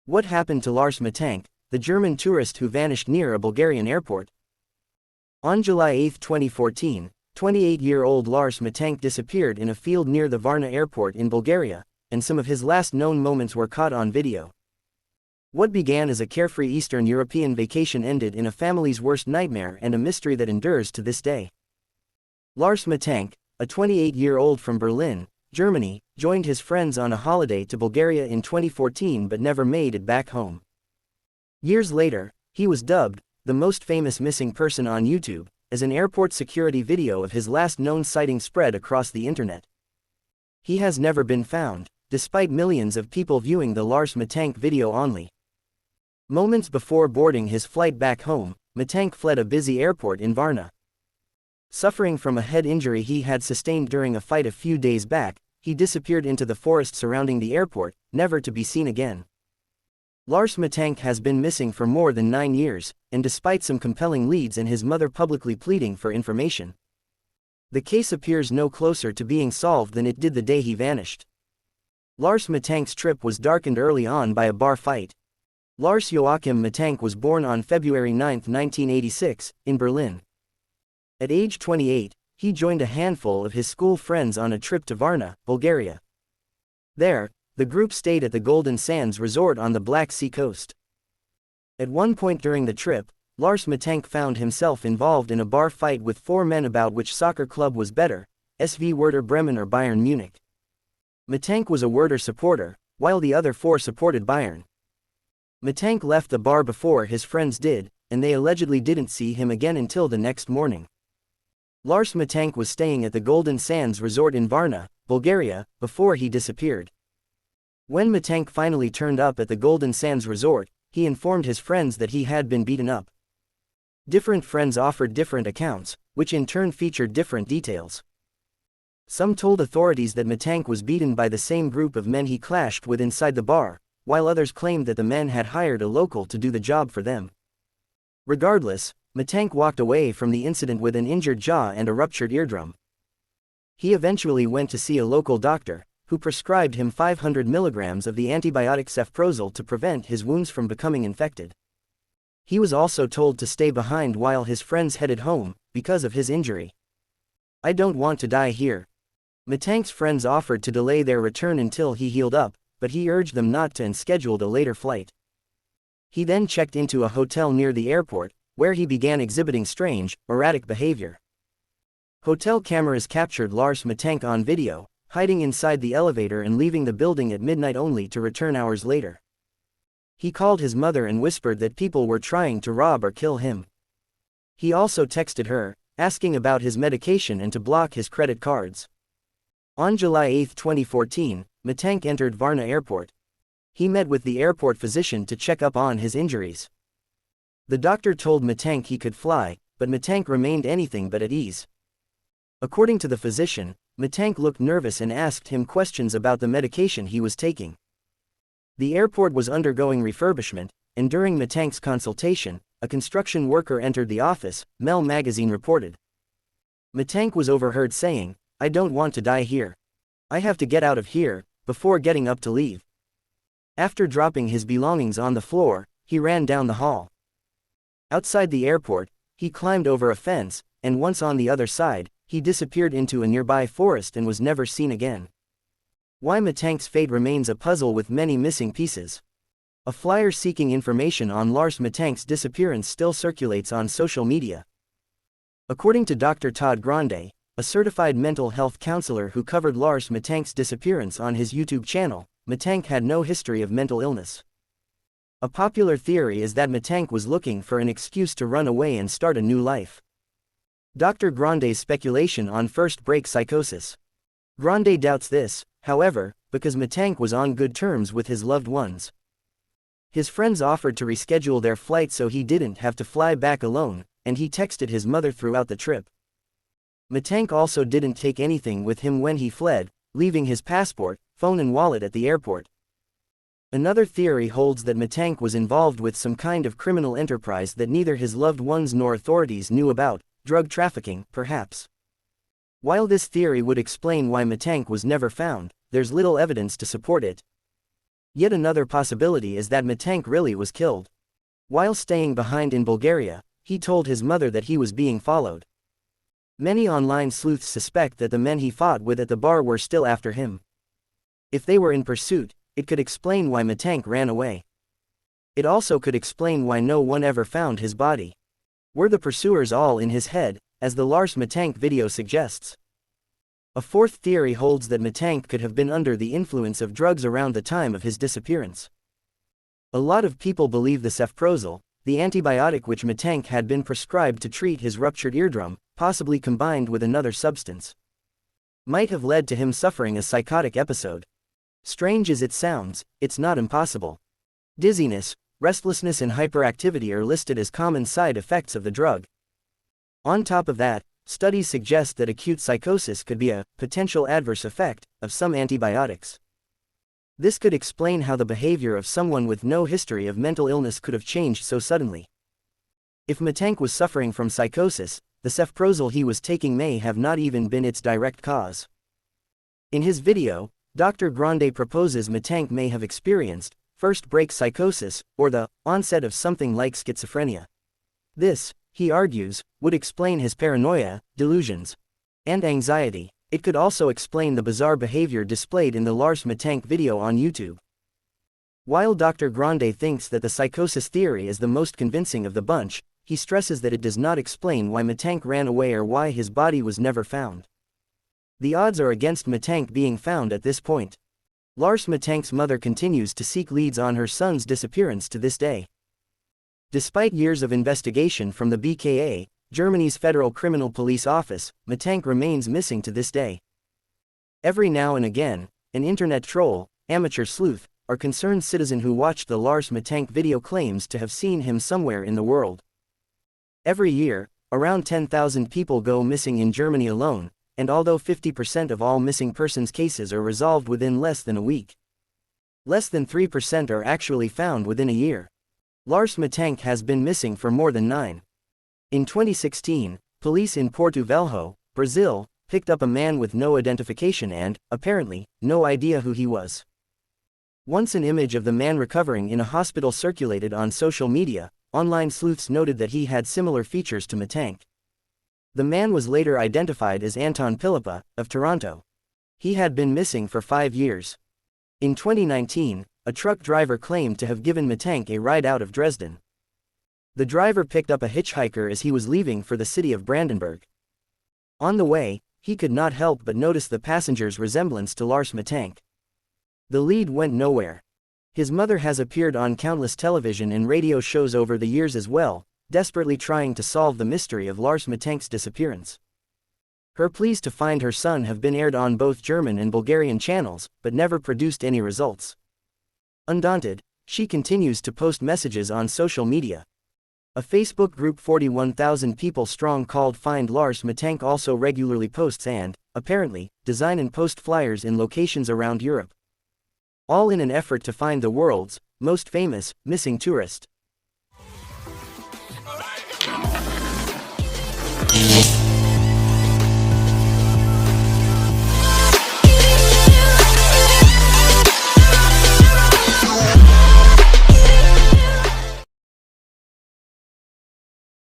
What happened to Lars Mittank, the German tourist who vanished near a Bulgarian airport? On July 8, 2014, 28-year-old Lars Mittank disappeared in a field near the Varna airport in Bulgaria, and some of his last known moments were caught on video. What began as a carefree Eastern European vacation ended in a family's worst nightmare and a mystery that endures to this day. Lars Mittank, a 28-year-old from Berlin, Germany, joined his friends on a holiday to Bulgaria in 2014 but never made it back home. Years later, he was dubbed the most famous missing person on YouTube, as an airport security video of his last known sighting spread across the internet. He has never been found, despite millions of people viewing the Lars Mittank video only. Moments before boarding his flight back home, Mittank fled a busy airport in Varna. Suffering from a head injury he had sustained during a fight a few days back, he disappeared into the forest surrounding the airport, never to be seen again. Lars Mittank has been missing for more than 9 years, and despite some compelling leads and his mother publicly pleading for information, the case appears no closer to being solved than it did the day he vanished. Lars Mittank's trip was darkened early on by a bar fight. Lars Joachim Mittank was born on February 9, 1986, in Berlin. At age 28, he joined a handful of his school friends on a trip to Varna, Bulgaria. There, the group stayed at the Golden Sands Resort on the Black Sea coast. At one point during the trip, Lars Mittank found himself involved in a bar fight with 4 men about which soccer club was better, SV Werder Bremen or Bayern Munich. Mittank was a Werder supporter, while the other 4 supported Bayern. Mittank left the bar before his friends did, and they allegedly didn't see him again until the next morning. Lars Mittank was staying at the Golden Sands Resort in Varna, Bulgaria, before he disappeared. When Mittank finally turned up at the Golden Sands Resort, he informed his friends that he had been beaten up. Different friends offered different accounts, which in turn featured different details. Some told authorities that Mittank was beaten by the same group of men he clashed with inside the bar, while others claimed that the men had hired a local to do the job for them. Regardless, Mittank walked away from the incident with an injured jaw and a ruptured eardrum. He eventually went to see a local doctor, who prescribed him 500 milligrams of the antibiotic cefprozil to prevent his wounds from becoming infected. He was also told to stay behind while his friends headed home, because of his injury. "I don't want to die here." Mittank's friends offered to delay their return until he healed up, but he urged them not to and scheduled a later flight. He then checked into a hotel near the airport, where he began exhibiting strange, erratic behavior. Hotel cameras captured Lars Mittank on video, hiding inside the elevator and leaving the building at midnight only to return hours later. He called his mother and whispered that people were trying to rob or kill him. He also texted her, asking about his medication and to block his credit cards. On July 8, 2014, Mittank entered Varna Airport. He met with the airport physician to check up on his injuries. The doctor told Mittank he could fly, but Mittank remained anything but at ease. According to the physician, Mittank looked nervous and asked him questions about the medication he was taking. The airport was undergoing refurbishment, and during Mittank's consultation, a construction worker entered the office, Mel magazine reported. Mittank was overheard saying, "I don't want to die here. I have to get out of here," before getting up to leave. After dropping his belongings on the floor, he ran down the hall. Outside the airport, he climbed over a fence, and once on the other side, he disappeared into a nearby forest and was never seen again. Why Mittank's fate remains a puzzle with many missing pieces. A flyer seeking information on Lars Mittank's disappearance still circulates on social media. According to Dr. Todd Grande, a certified mental health counselor who covered Lars Mittank's disappearance on his YouTube channel, Mittank had no history of mental illness. A popular theory is that Mittank was looking for an excuse to run away and start a new life. Dr. Grande's speculation on first-break psychosis. Grande doubts this, however, because Mittank was on good terms with his loved ones. His friends offered to reschedule their flight so he didn't have to fly back alone, and he texted his mother throughout the trip. Mittank also didn't take anything with him when he fled, leaving his passport, phone and wallet at the airport. Another theory holds that Mittank was involved with some kind of criminal enterprise that neither his loved ones nor authorities knew about, drug trafficking, perhaps. While this theory would explain why Mittank was never found, there's little evidence to support it. Yet another possibility is that Mittank really was killed. While staying behind in Bulgaria, he told his mother that he was being followed. Many online sleuths suspect that the men he fought with at the bar were still after him. If they were in pursuit, it could explain why Mittank ran away. It also could explain why no one ever found his body. Were the pursuers all in his head, as the Lars Mittank video suggests? A fourth theory holds that Mittank could have been under the influence of drugs around the time of his disappearance. A lot of people believe the cefprozil, the antibiotic which Mittank had been prescribed to treat his ruptured eardrum, possibly combined with another substance, might have led to him suffering a psychotic episode. Strange as it sounds, it's not impossible. Dizziness, restlessness and hyperactivity are listed as common side effects of the drug. On top of that, studies suggest that acute psychosis could be a potential adverse effect of some antibiotics. This could explain how the behavior of someone with no history of mental illness could have changed so suddenly. If Mittank was suffering from psychosis, the cefprozil he was taking may have not even been its direct cause. In his video, Dr. Grande proposes Mittank may have experienced first-break psychosis, or the onset of something like schizophrenia. This, he argues, would explain his paranoia, delusions, and anxiety. It could also explain the bizarre behavior displayed in the Lars Mittank video on YouTube. While Dr. Grande thinks that the psychosis theory is the most convincing of the bunch, he stresses that it does not explain why Mittank ran away or why his body was never found. The odds are against Mittank being found at this point. Lars Mittank's mother continues to seek leads on her son's disappearance to this day. Despite years of investigation from the BKA, Germany's Federal Criminal Police Office, Mittank remains missing to this day. Every now and again, an internet troll, amateur sleuth, or concerned citizen who watched the Lars Mittank video claims to have seen him somewhere in the world. Every year, around 10,000 people go missing in Germany alone, and although 50% of all missing persons cases are resolved within less than a week, less than 3% are actually found within a year. Lars Mittank has been missing for more than 9. In 2016, police in Porto Velho, Brazil, picked up a man with no identification and, apparently, no idea who he was. Once an image of the man recovering in a hospital circulated on social media, online sleuths noted that he had similar features to Mittank. The man was later identified as Anton Pilipa, of Toronto. He had been missing for 5 years. In 2019, a truck driver claimed to have given Mittank a ride out of Dresden. The driver picked up a hitchhiker as he was leaving for the city of Brandenburg. On the way, he could not help but notice the passenger's resemblance to Lars Mittank. The lead went nowhere. His mother has appeared on countless television and radio shows over the years as well, desperately trying to solve the mystery of Lars Mittank's disappearance. Her pleas to find her son have been aired on both German and Bulgarian channels, but never produced any results. Undaunted, she continues to post messages on social media. A Facebook group 41,000 people strong called Find Lars Mittank also regularly posts and, apparently, design and post flyers in locations around Europe, all in an effort to find the world's most famous missing tourist.